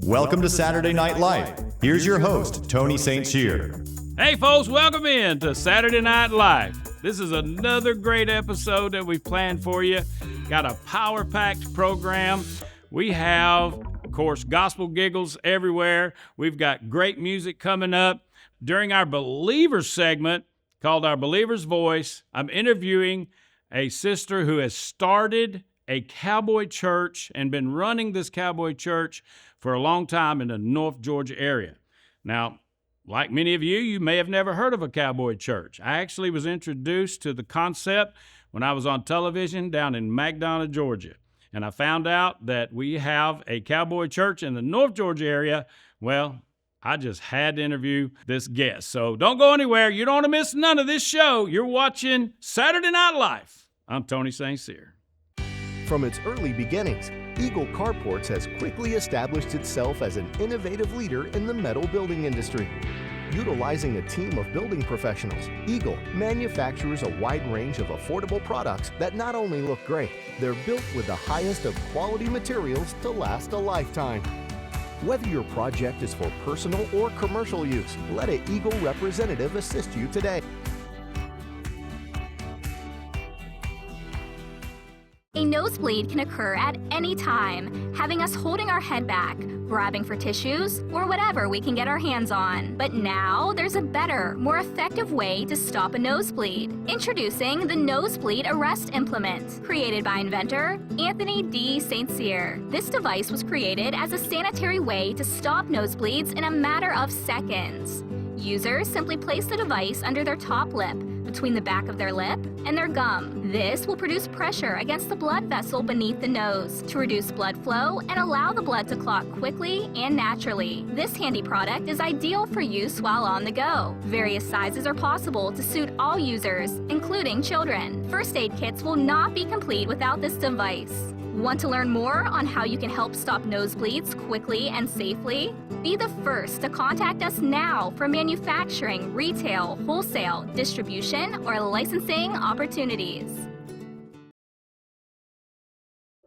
Welcome to Saturday Night Live. Here's your host, Tony StCyr. Hey folks, welcome in to Saturday Night Live. This is another great episode that we've planned for you. Got a power-packed program. We have, of course, gospel giggles everywhere. We've got great music coming up. During our Believers segment, called Our Believer's Voice, I'm interviewing a sister who has started a cowboy church and been running this cowboy church for a long time in the North Georgia area. Now, like many of you, you may have never heard of a cowboy church. I actually was introduced to the concept when I was on television down in McDonough, Georgia. And I found out that we have a cowboy church in the North Georgia area. Well, I just had to interview this guest. So don't go anywhere. You don't want to miss none of this show. You're watching Saturday Night Live. I'm Tony StCyr. From its early beginnings, Eagle Carports has quickly established itself as an innovative leader in the metal building industry. Utilizing a team of building professionals, Eagle manufactures a wide range of affordable products that not only look great, they're built with the highest of quality materials to last a lifetime. Whether your project is for personal or commercial use, let an Eagle representative assist you today. A nosebleed can occur at any time, having us holding our head back, grabbing for tissues, or whatever we can get our hands on. But now, there's a better, more effective way to stop a nosebleed. Introducing the Nosebleed Arrest Implement, created by inventor Tony StCyr. This device was created as a sanitary way to stop nosebleeds in a matter of seconds. Users simply place the device under their top lip, between the back of their lip and their gum. This will produce pressure against the blood vessel beneath the nose to reduce blood flow and allow the blood to clot quickly and naturally. This handy product is ideal for use while on the go. Various sizes are possible to suit all users, including children. First aid kits will not be complete without this device. Want to learn more on how you can help stop nosebleeds quickly and safely? Be the first to contact us now for manufacturing, retail, wholesale, distribution, or licensing opportunities.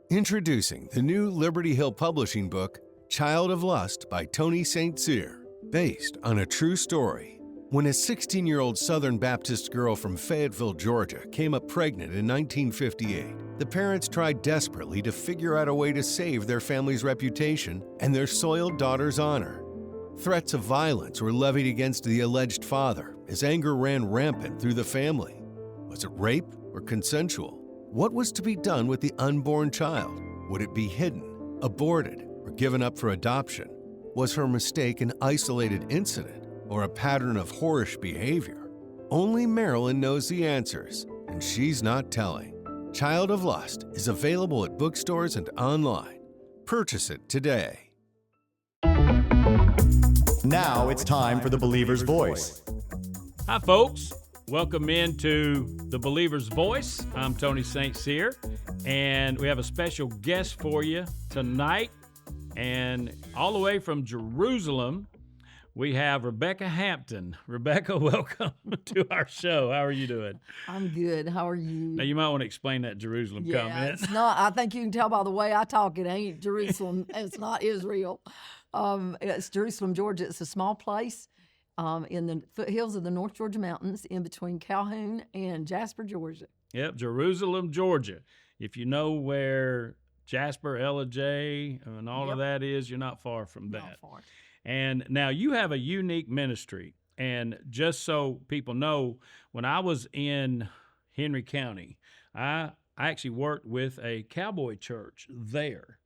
Introducing the new Liberty Hill Publishing book, Child of Lust by Tony StCyr, based on a true story. When a 16-year-old Southern Baptist girl from Fayetteville, Georgia, came up pregnant in 1958, the parents tried desperately to figure out a way to save their family's reputation and their soiled daughter's honor. Threats of violence were levied against the alleged father as anger ran rampant through the family. Was it rape or consensual? What was to be done with the unborn child? Would it be hidden, aborted, or given up for adoption? Was her mistake an isolated incident or a pattern of whorish behavior? Only Marilyn knows the answers, and she's not telling. Child of Lust is available at bookstores and online. Purchase it today. Now it's time for the Believer's Voice. Hi folks, welcome into the Believer's Voice. I'm Tony StCyr, and we have a special guest for you tonight. And all the way from Jerusalem, we have Rebecca Hampton. Rebecca, welcome to our show. How are you doing? I'm good. How are you? Now, you might want to explain that Jerusalem comment. It's not. I think you can tell by the way I talk. It ain't Jerusalem. It's not Israel. It's Jerusalem, Georgia. It's a small place in the foothills of the North Georgia mountains in between Calhoun and Jasper, Georgia. Yep, Jerusalem, Georgia. If you know where Jasper, J, and all of that is, you're not far from that. Not far. And now you have a unique ministry. And just so people know, when I was in Henry County, I actually worked with a cowboy church there.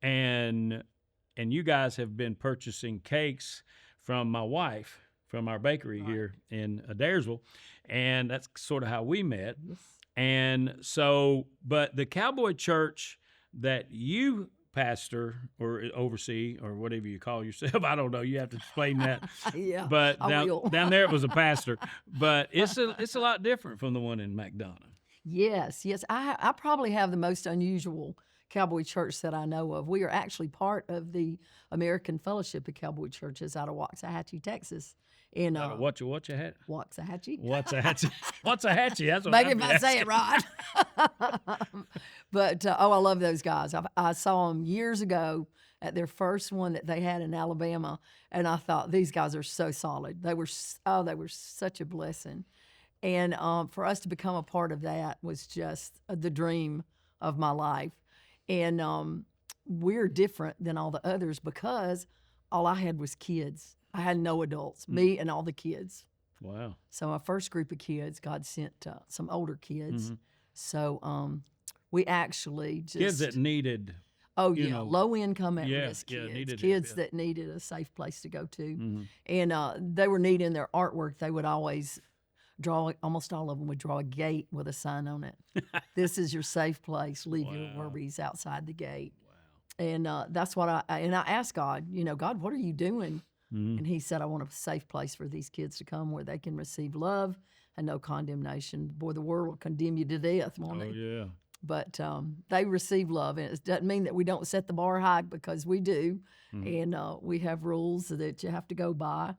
And you guys have been purchasing cakes from my wife, from our bakery here in Adairsville. And that's sort of how we met. Yes. And so, but the cowboy church that you pastor or oversee or whatever you call yourself, I don't know, you have to explain that. Yeah, but down there it was a pastor, but it's a lot different from the one in McDonough. Yes. I probably have the most unusual Cowboy Church that I know of. We are actually part of the American Fellowship of Cowboy Churches out of Waxahachie, Texas. In What you had? Waxahachie. What's a hatchet? What's a hatchet? That's what Maybe I'm if I say asking. it right. But I love those guys. I saw them years ago at their first one that they had in Alabama, and I thought these guys are so solid. They were such a blessing, and for us to become a part of that was just the dream of my life. And we're different than all the others because all I had was kids. I had no adults, me and all the kids. Wow. So my first group of kids, God sent some older kids. So we actually just Kids that needed. you know, low income at yeah, risk yeah, kids, needed kids help, yeah. that needed a safe place to go to, and they were neat in their artwork. They would always draw. Almost all of them would draw a gate with a sign on it. This is your safe place. Leave your worries outside the gate. Wow. And that's what I asked God. You know, God, what are you doing? And He said, I want a safe place for these kids to come where they can receive love and no condemnation. Boy, the world will condemn you to death, won't it? Yeah. But they receive love, and it doesn't mean that we don't set the bar high, because we do, and we have rules that you have to go by,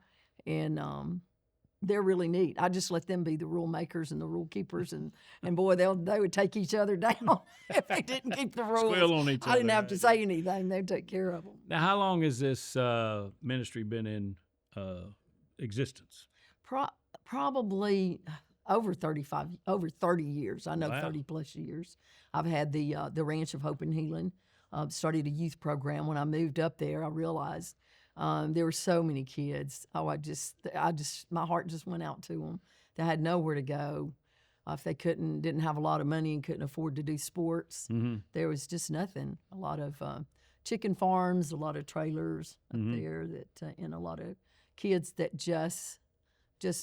and they're really neat. I just let them be the rule makers and the rule keepers, and boy, they would take each other down if they didn't keep the rules. Squeal on each I didn't other, have to right? say anything; they'd take care of them. Now, how long has this ministry been in existence? Probably over 30 years. I know Wow. 30 plus years. I've had the Ranch of Hope and Healing. Started a youth program. When I moved up there, I realized there were so many kids. Oh, I just, my heart just went out to them. They had nowhere to go. If they didn't have a lot of money and couldn't afford to do sports, there was just nothing. A lot of chicken farms, a lot of trailers up there that, and a lot of kids that just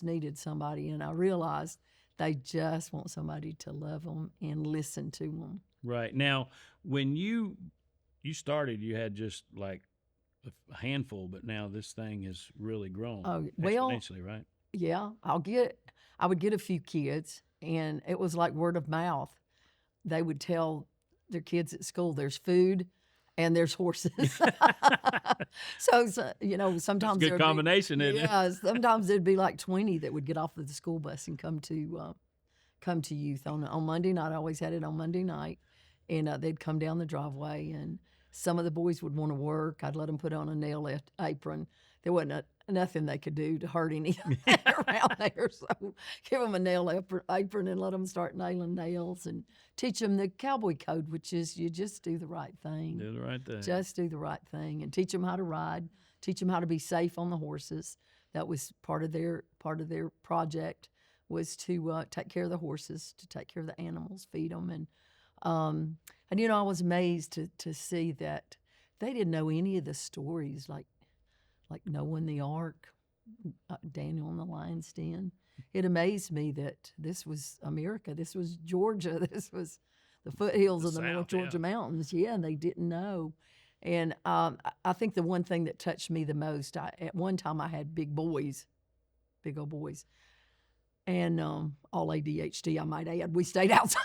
needed somebody. And I realized they just want somebody to love them and listen to them. Right. Now, when you started, you had just like a handful, but now this thing has really grown exponentially, right? Yeah, I would get a few kids, and it was like word of mouth. They would tell their kids at school, there's food and there's horses. so you know, sometimes That's a good there'd be- combination, isn't it? Yeah, sometimes there'd be like 20 that would get off of the school bus and come to youth on Monday night. I always had it on Monday night, and they'd come down the driveway, and some of the boys would want to work. I'd let them put on a nail apron. There wasn't nothing they could do to hurt anything around there, so give them a nail apron and let them start nailing nails, and teach them the cowboy code, which is you just do the right thing. Do the right thing. Just do the right thing, and teach them how to ride, teach them how to be safe on the horses. That was part of their project, was to take care of the horses, to take care of the animals, feed them, and you know, I was amazed to see that they didn't know any of the stories, like Noah in the Ark, Daniel in the lion's den. It amazed me that this was America, this was Georgia, this was the foothills of the North Georgia mountains. Yeah, and they didn't know. And I think the one thing that touched me the most, at one time I had big old boys, and all ADHD, I might add. We stayed outside.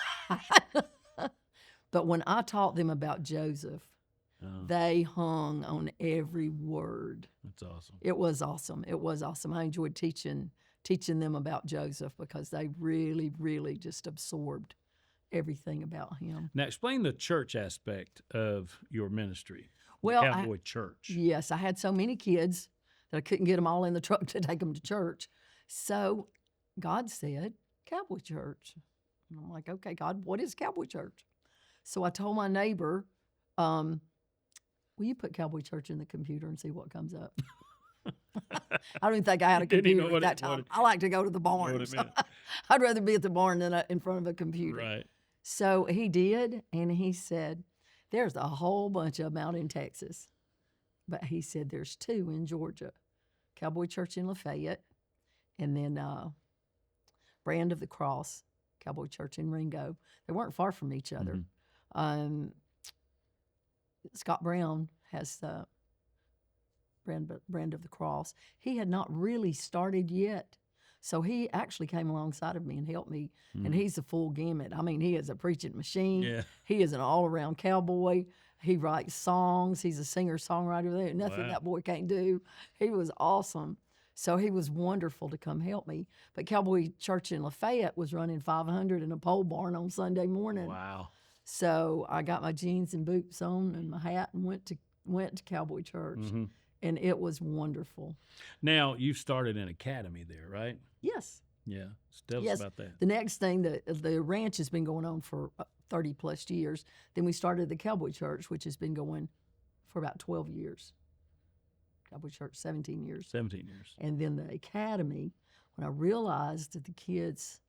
But when I taught them about Joseph, they hung on every word. That's awesome. It was awesome. It was awesome. I enjoyed teaching them about Joseph, because they really, really just absorbed everything about him. Now, explain the church aspect of your ministry. Well, the Cowboy Church. Yes, I had so many kids that I couldn't get them all in the truck to take them to church. So God said, Cowboy Church. And I'm like, okay, God, what is Cowboy Church? So I told my neighbor, will you put Cowboy Church in the computer and see what comes up? I don't even think I had a Didn't even know computer at that time. I like to go to the barn. what it meant. I'd rather be at the barn than in front of a computer. Right. So he did, and he said, there's a whole bunch of them out in Texas. But he said there's 2 in Georgia, Cowboy Church in Lafayette, and then Brand of the Cross, Cowboy Church in Ringo. They weren't far from each other. Scott Brown has the Brand of the Cross. He had not really started yet So he actually came alongside of me and helped me, and he's a full gamut. I mean, he is a preaching machine. Yeah. He is an all-around cowboy. He writes songs. He's a singer-songwriter. There's nothing Wow. that boy can't do. He was awesome. So he was wonderful to come help me. But Cowboy Church in Lafayette was running 500 in a pole barn on Sunday morning. Wow. So I got my jeans and boots on and my hat and went to Cowboy Church, and it was wonderful. Now, you started an academy there, right? Yes. Yeah. Tell us Yes. about that. The next thing, the ranch has been going on for 30 plus years. Then we started the Cowboy Church, which has been going for about 12 years. Cowboy Church, 17 years. 17 years. And then the academy, when I realized that the kids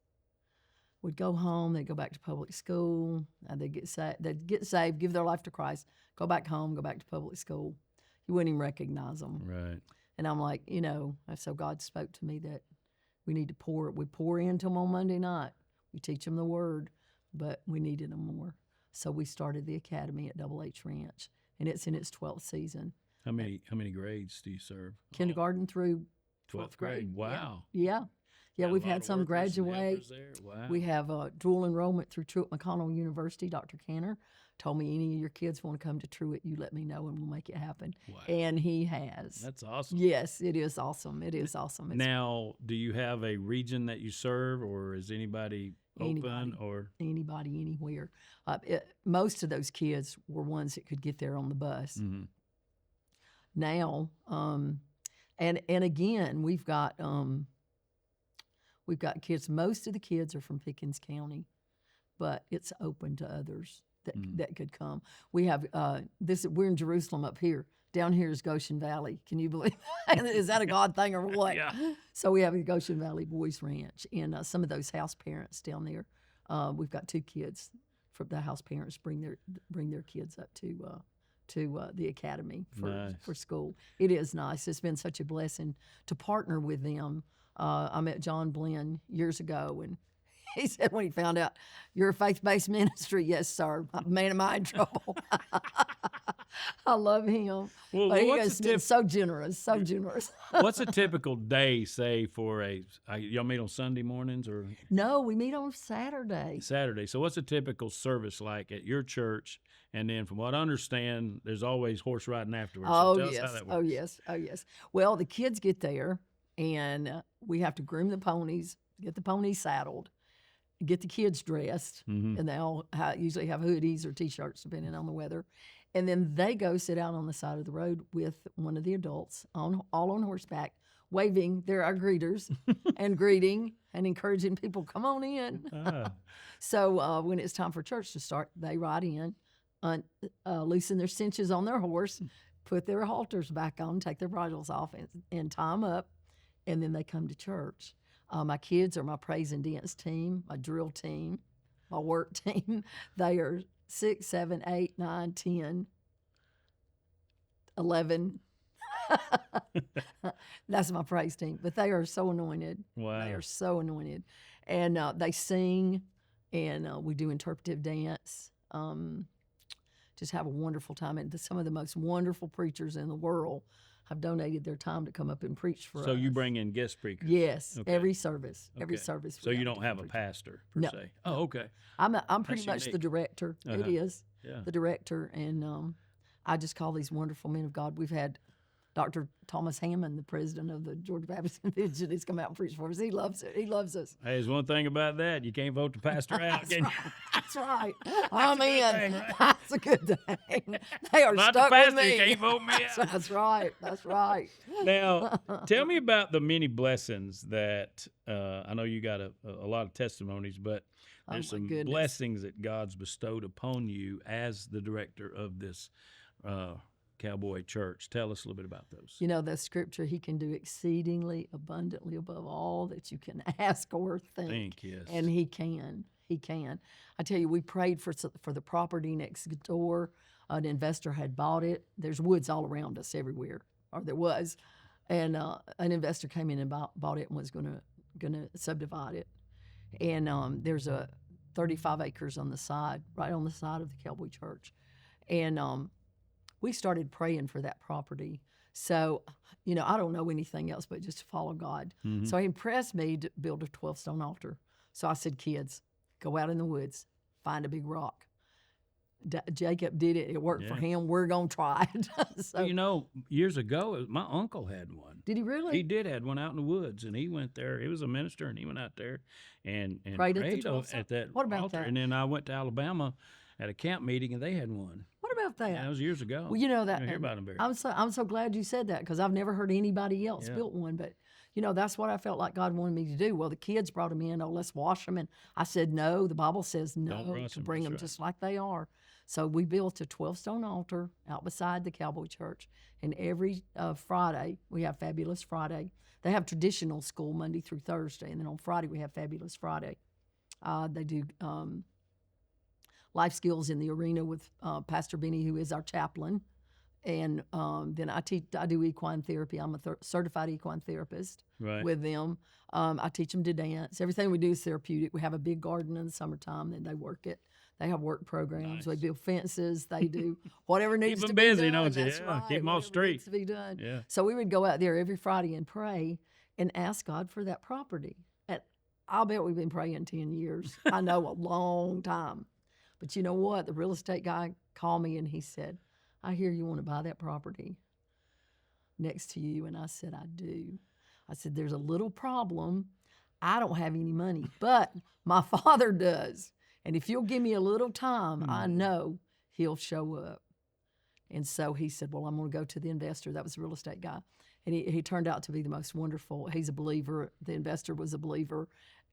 would go home, they'd go back to public school, they'd get saved, give their life to Christ, go back home, go back to public school. You wouldn't even recognize them. Right. And I'm like, so God spoke to me that we need to we pour into them on Monday night. We teach them the word, but we needed them more. So we started the academy at Double H Ranch, and it's in its 12th season. How many grades do you serve? Kindergarten through 12th grade. Wow. Yeah. Yeah, Got a we've lot had of some workers and graduate. helpers there. Wow. We have dual enrollment through Truett McConnell University. Dr. Canner told me any of your kids want to come to Truett, you let me know and we'll make it happen. Wow. And he has. That's awesome. Yes, it is awesome. It is awesome. It's Now, do you have a region that you serve, or is anybody open? Anybody. Or anybody, anywhere. Most of those kids were ones that could get there on the bus. Mhm. Now, and again, we've got kids. Most of the kids are from Pickens County, but it's open to others that could come. We have we're in Jerusalem up here. Down here is Goshen Valley. Can you believe that? Is that a God thing or what? Yeah. So we have the Goshen Valley Boys Ranch, and some of those house parents down there. We've got 2 kids from the house parents bring their kids up to the academy for school. It is nice. It's been such a blessing to partner with them. I met John Blinn years ago, and he said when he found out you're a faith-based ministry, yes, sir, man, am I in trouble? I love him. Well, but he what's has the been so generous, so generous. What's a typical day, say, for y'all meet on Sunday mornings or No, we meet on Saturday. Saturday? So what's a typical service like at your church? And then from what I understand, there's always horse riding afterwards. Oh, so tell us yes. how that works. Oh, yes. Oh, yes. Well, the kids get there, and we have to groom the ponies, get the ponies saddled, get the kids dressed, and they all usually have hoodies or T-shirts, depending on the weather. And then they go sit out on the side of the road with one of the adults, all on horseback, waving. They're our greeters, and greeting and encouraging people, come on in. So when it's time for church to start, they ride in, loosen their cinches on their horse, put their halters back on, take their bridles off, and tie them up, and then they come to church. My kids are my praise and dance team, my drill team, my work team. They are 6, 7, 8, 9, 10, 11. That's my praise team. But they are so anointed. Wow. They are so anointed. And they sing, and we do interpretive dance. Just have a wonderful time. And some of the most wonderful preachers in the world have donated their time to come up and preach for us. So you bring in guest speakers? Yes, Okay. every service. Every Okay. service. So we you don't have a different pastor per No. se? Oh, okay. I'm pretty That's much the unique. director. It is Yeah. the director, and I just call these wonderful men of God. We've had Dr. Thomas Hammond, the president of the Georgia Baptist Convention, has come out and preached for us. He loves it. He loves us. Hey, there's one thing about that. You can't vote the pastor out, can you? That's right. I'm in. thing, right? That's a good thing. They are Not the stuck with pastor, me. you can't vote me out. That's right. That's right. Now, tell me about the many blessings that I know you got a lot of testimonies, but there's my some goodness. blessings that God's bestowed upon you as the director of this Cowboy Church. Tell us a little bit about those. You know, the scripture, he can do exceedingly abundantly above all that you can ask or think. Yes. And he can. He can. I tell you, we prayed for the property next door. An investor had bought it. There's woods all around us everywhere, or there was. And an investor came in and bought it and was going to subdivide it. And there's a 35 acres on the side, right on the side of the Cowboy Church. And we started praying for that property. So, I don't know anything else but just to follow God. Mm-hmm. So he impressed me to build a 12-stone altar. So I said, kids, go out in the woods, find a big rock. Jacob did it. It worked for him. We're going to try it. So, Well, years ago, my uncle had one. did he really? He did had one out in the woods, and he went there. He was a minister, and he went out there and Prayed at the prayed 12 at that What about altar. that? And then I went to Alabama at a camp meeting, and they had one. What about that? Yeah, that was years ago. Well, you know that. I hear about them very. I'm so glad you said that because I've never heard anybody else built one. But that's what I felt like God wanted me to do. Well, the kids brought them in. Oh, let's wash them, and I said no. The Bible says no rush to 'em, bring that's them right. just like they are. So we built a 12-stone altar out beside the Cowboy Church, and every Friday we have Fabulous Friday. They have traditional school Monday through Thursday, and then on Friday we have Fabulous Friday. They do life skills in the arena with Pastor Benny, who is our chaplain. And then I do equine therapy. I'm a certified equine therapist Right. with them. I teach them to dance. Everything we do is therapeutic. We have a big garden in the summertime, and they work it. They have work programs. They build fences. They do whatever needs Keep to 'em be busy, done. don't you? That's Yeah, right. keep 'em off Whatever street. needs to be done. Yeah. So we would go out there every Friday and pray and ask God for that property. And I'll bet we've been praying 10 years. I know, a long time. But you know what? The real estate guy called me and he said, I hear you want to buy that property next to you. And I said, I do. I said, there's a little problem. I don't have any money, but my father does. And if you'll give me a little time, I know he'll show up. And so he said, well, I'm going to go to the investor. That was the real estate guy. And he turned out to be the most wonderful. He's a believer. The investor was a believer.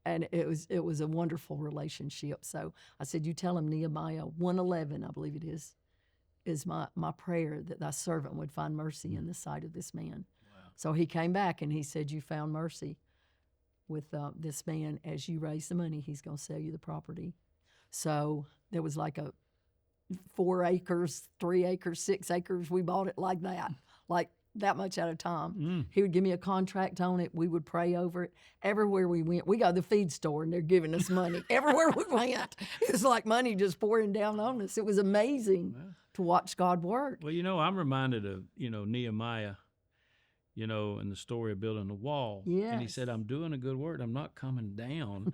And it was a wonderful relationship. So I said, you tell him Nehemiah 1:11, I believe it is my prayer that thy servant would find mercy in the sight of this man. Wow. So he came back and he said, you found mercy with this man. As you raise the money, he's going to sell you the property. So there was like a 4 acres, 3 acres, 6 acres. We bought it like that much at a time. He would give me a contract on it. We would pray over it. Everywhere we went, we got the feed store and they're giving us money. Everywhere we went, it was like money just pouring down on us. It was amazing to watch God work. Well, I'm reminded of, Nehemiah, in the story of building the wall. Yes. And he said, I'm doing a good work. I'm not coming down.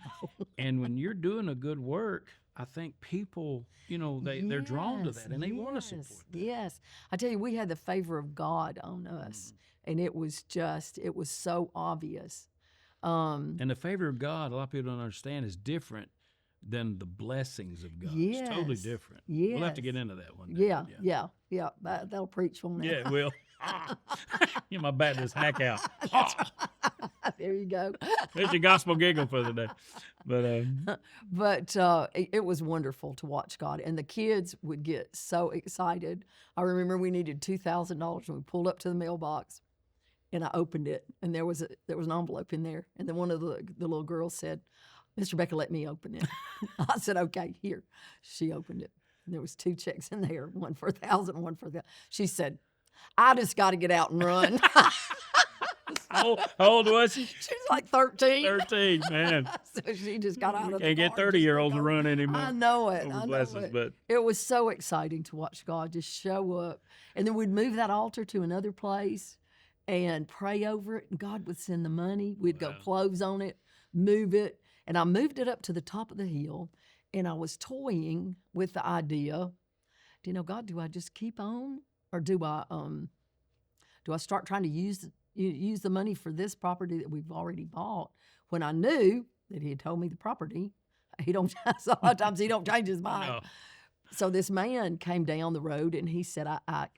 And when you're doing a good work, I think people, they're drawn to that and they want to support that. Yes. I tell you, we had the favor of God on us. And it was so obvious. And the favor of God, a lot of people don't understand, is different than the blessings of God. It's totally Yes. different. Yes. We'll have to get into that one day. Yeah. That'll preach on that. Yeah, it will. Get my Baptist hack out. There you go. There's your gospel giggle for the day. But It was wonderful to watch God, and the kids would get so excited. I remember we needed $2,000, and we pulled up to the mailbox, and I opened it, and there was an envelope in there, and then one of the little girls said, "Mr. Becker, let me open it." I said, "Okay, here." She opened it, and there was 2 checks in there, one for 1,000, one for the. She said, "I just got to get out and run." how old was she? She was like 13. 13, man. So she just got out of the Can't get car, 30-year-olds just to run anymore. I know it. Over I know blessings, it. but It was so exciting to watch God just show up. And then we'd move that altar to another place and pray over it, and God would send the money. We'd go close on it, move it. And I moved it up to the top of the hill, and I was toying with the idea, God, do I just keep on? Or do I start trying to use the money for this property that we've already bought, when I knew that he had told me the property. A lot of times he don't change his mind. No. So this man came down the road and he said, I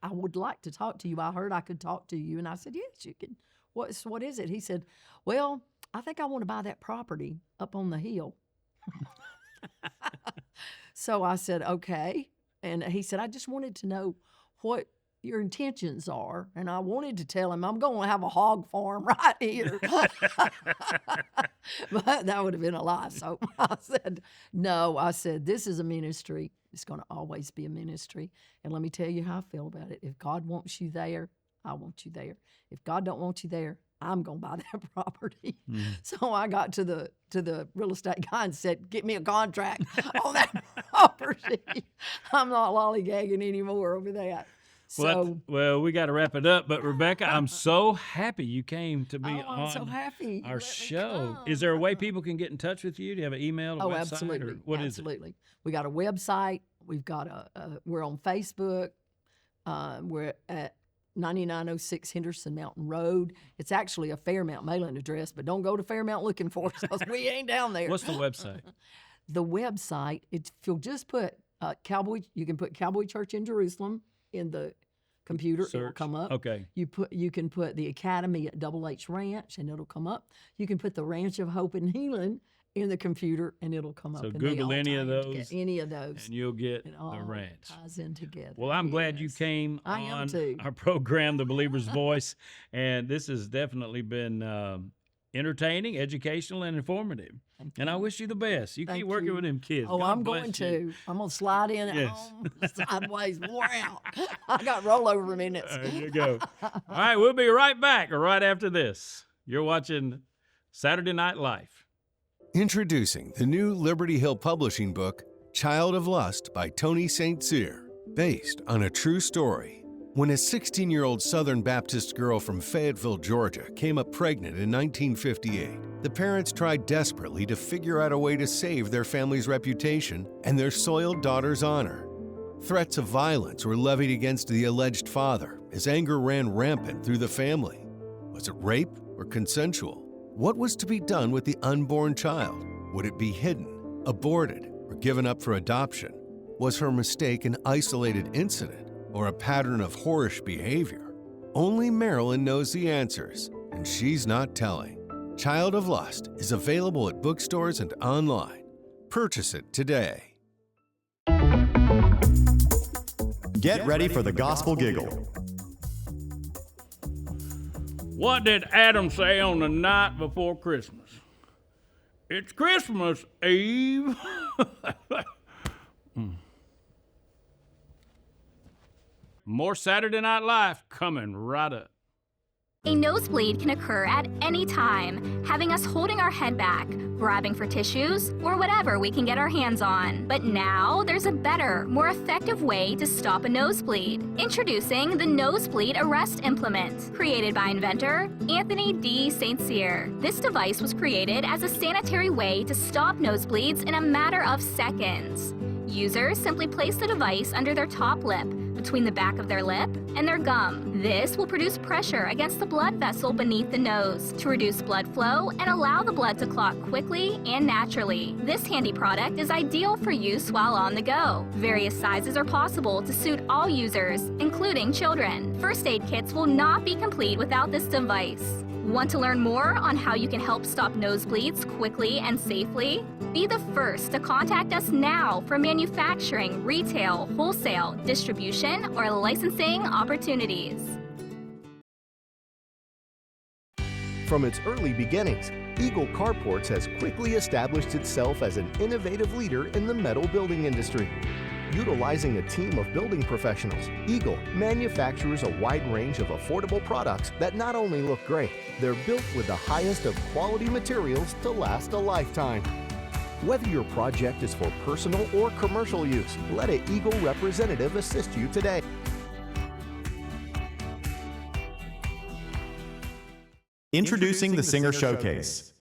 would like to talk to you. I heard I could talk to you. And I said, yes, you can. What is it? He said, well, I think I want to buy that property up on the hill. So I said, okay. And he said, I just wanted to know what your intentions are. And I wanted to tell him, I'm going to have a hog farm right here. But that would have been a lie. So I said, no. I said, this is a ministry. It's going to always be a ministry. And let me tell you how I feel about it. If God wants you there, I want you there. If God don't want you there, I'm going to buy that property. So I got to the real estate guy and said, get me a contract on that property. I'm not lollygagging anymore over that. Well, we got to wrap it up. But Rebecca, I'm so happy you came to be I'm so on happy you our let me show. come. Is there a way people can get in touch with you? Do you have an email, a website? Absolutely. Or what is it? Absolutely. We got a website. We've got we're on Facebook. We're at 9906 Henderson Mountain Road. It's actually a Fairmount mailing address, but don't go to Fairmount looking for us because we ain't down there. What's the website? The website, if you'll just put you can put Cowboy Church in Jerusalem in the computer, it'll Search. come up. Okay. You can put the Academy at Double H Ranch and it'll come up. You can put the Ranch of Hope and Healing in the computer and it'll come up. So And they Google all any of tie in those, together. Any of those. And you'll get It all the ranch. ties in together. Well, I'm glad you Yes. came I am on too. our program, The Believer's Voice. And this has definitely been entertaining, educational, and informative. And I wish you the best. You Thank keep working you. with them kids. Oh, God I'm bless going you. to. I'm going to slide in at Yes. home sideways, wore out. I got rollover minutes. There you go. All right, we'll be right back right after this. You're watching Saturday Night Life. Introducing the new Liberty Hill Publishing book, Child of Lust by Tony StCyr, based on a true story. When a 16-year-old Southern Baptist girl from Fayetteville, Georgia, came up pregnant in 1958, the parents tried desperately to figure out a way to save their family's reputation and their soiled daughter's honor. Threats of violence were levied against the alleged father as anger ran rampant through the family. Was it rape or consensual? What was to be done with the unborn child? Would it be hidden, aborted, or given up for adoption? Was her mistake an isolated incident or a pattern of whorish behavior? Only Marilyn knows the answers, and she's not telling. Child of Lust is available at bookstores and online. Purchase it today. Get ready for the gospel giggle. What did Adam say on the night before Christmas? It's Christmas Eve. More Saturday Night Live coming right up. A nosebleed can occur at any time, having us holding our head back, grabbing for tissues, or whatever we can get our hands on. But now there's a better, more effective way to stop a nosebleed. Introducing the Nosebleed Arrest Implement, created by inventor Tony StCyr. This device was created as a sanitary way to stop nosebleeds in a matter of seconds. Users simply place the device under their top lip, between the back of their lip and their gum. This will produce pressure against the blood vessel beneath the nose to reduce blood flow and allow the blood to clot quickly and naturally. This handy product is ideal for use while on the go. Various sizes are possible to suit all users, including children. First aid kits will not be complete without this device. Want to learn more on how you can help stop nosebleeds quickly and safely? Be the first to contact us now for manufacturing, retail, wholesale, distribution, or licensing opportunities. From its early beginnings, Eagle Carports has quickly established itself as an innovative leader in the metal building industry. Utilizing a team of building professionals, Eagle manufactures a wide range of affordable products that not only look great, they're built with the highest of quality materials to last a lifetime. Whether your project is for personal or commercial use, let an Eagle representative assist you today. Introducing the Singer Showcase.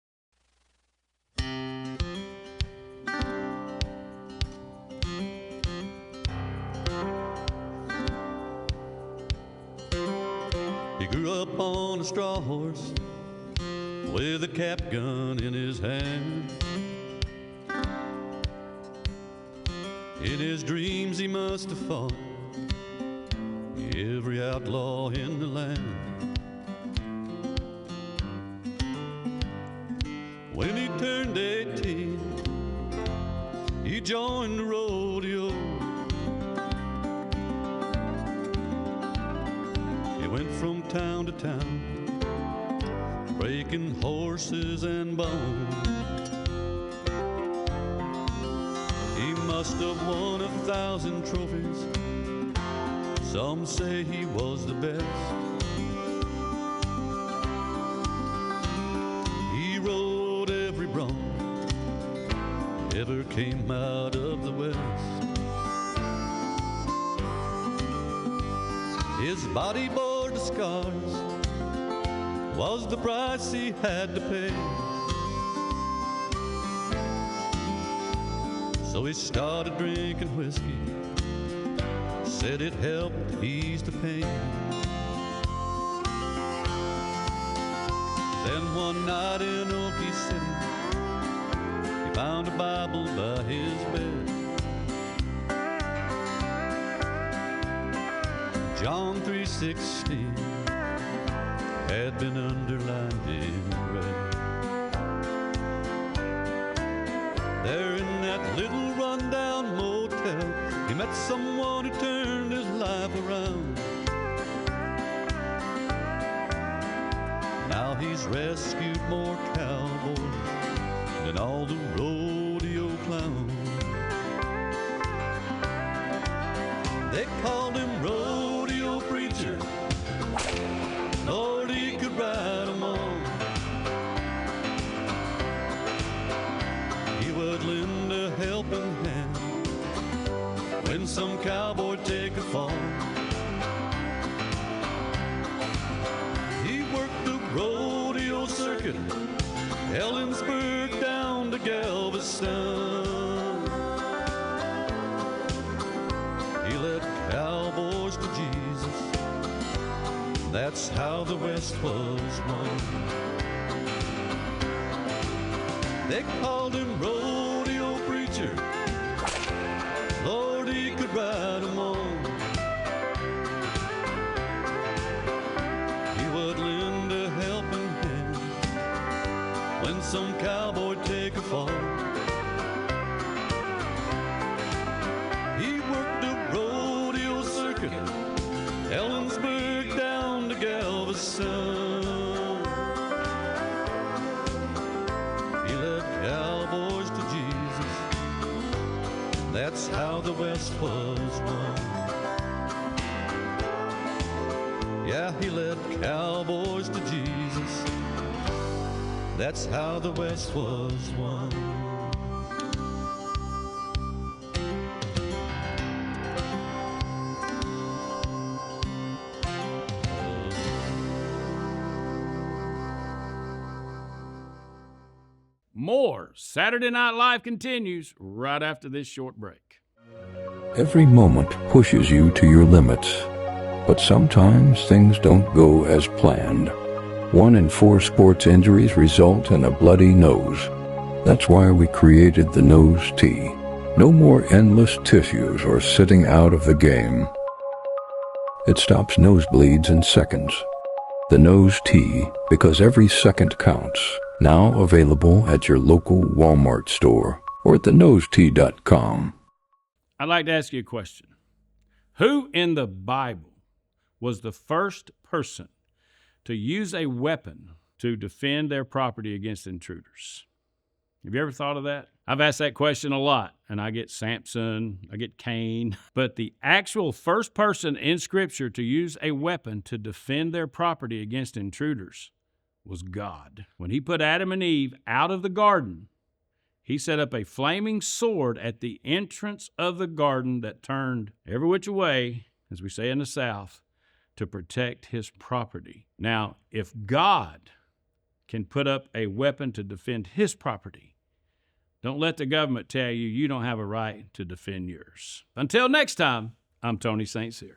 He grew up on a straw horse with a cap gun in his hand. In his dreams he must have fought every outlaw in the land. When he turned 18, he joined the rodeo. He went from town to town, breaking horses and bones. He must have won 1,000 trophies. Some say he was the best. He rode every bronc ever came out of the West. His body bore the scars, was the price he had to pay. So he started drinking whiskey, said it helped ease the pain. Then one night in Okie City, he found a Bible by his bed. John 3:16 had been underlined in red. There in that little rundown motel, he met someone who turned his life around. Now he's rescued more cowboys than all the rodeo clowns. They called him rodeo preacher, Lord, he could ride 'em all. He would lend a helping hand when some cowboy take a fall. He worked the rodeo circuit, Ellensburg down to Galveston. He led cowboys to Jesus, that's how the West was won. They called him rodeo preacher, Lord, he could ride 'em all. He would lend a helping hand when some cowboy take a fall. He worked the rodeo circuit, Ellensburg down to Galveston. He led cowboys to Jesus, that's how the West was won. Yeah, he led cowboys to Jesus, that's how the West was won. More Saturday Night Live continues right after this short break. Every moment pushes you to your limits, but sometimes things don't go as planned. 1 in 4 sports injuries result in a bloody nose. That's why we created the Nose T. No more endless tissues or sitting out of the game. It stops nosebleeds in seconds. The Nose T, because every second counts. Now available at your local Walmart store or at thenosett.com. I'd like to ask you a question. Who in the Bible was the first person to use a weapon to defend their property against intruders? Have you ever thought of that? I've asked that question a lot, and I get Samson, I get Cain. But the actual first person in Scripture to use a weapon to defend their property against intruders was God. When he put Adam and Eve out of the garden, he set up a flaming sword at the entrance of the garden that turned every which way, as we say in the South, to protect his property. Now, if God can put up a weapon to defend his property, don't let the government tell you you don't have a right to defend yours. Until next time, I'm Tony StCyr.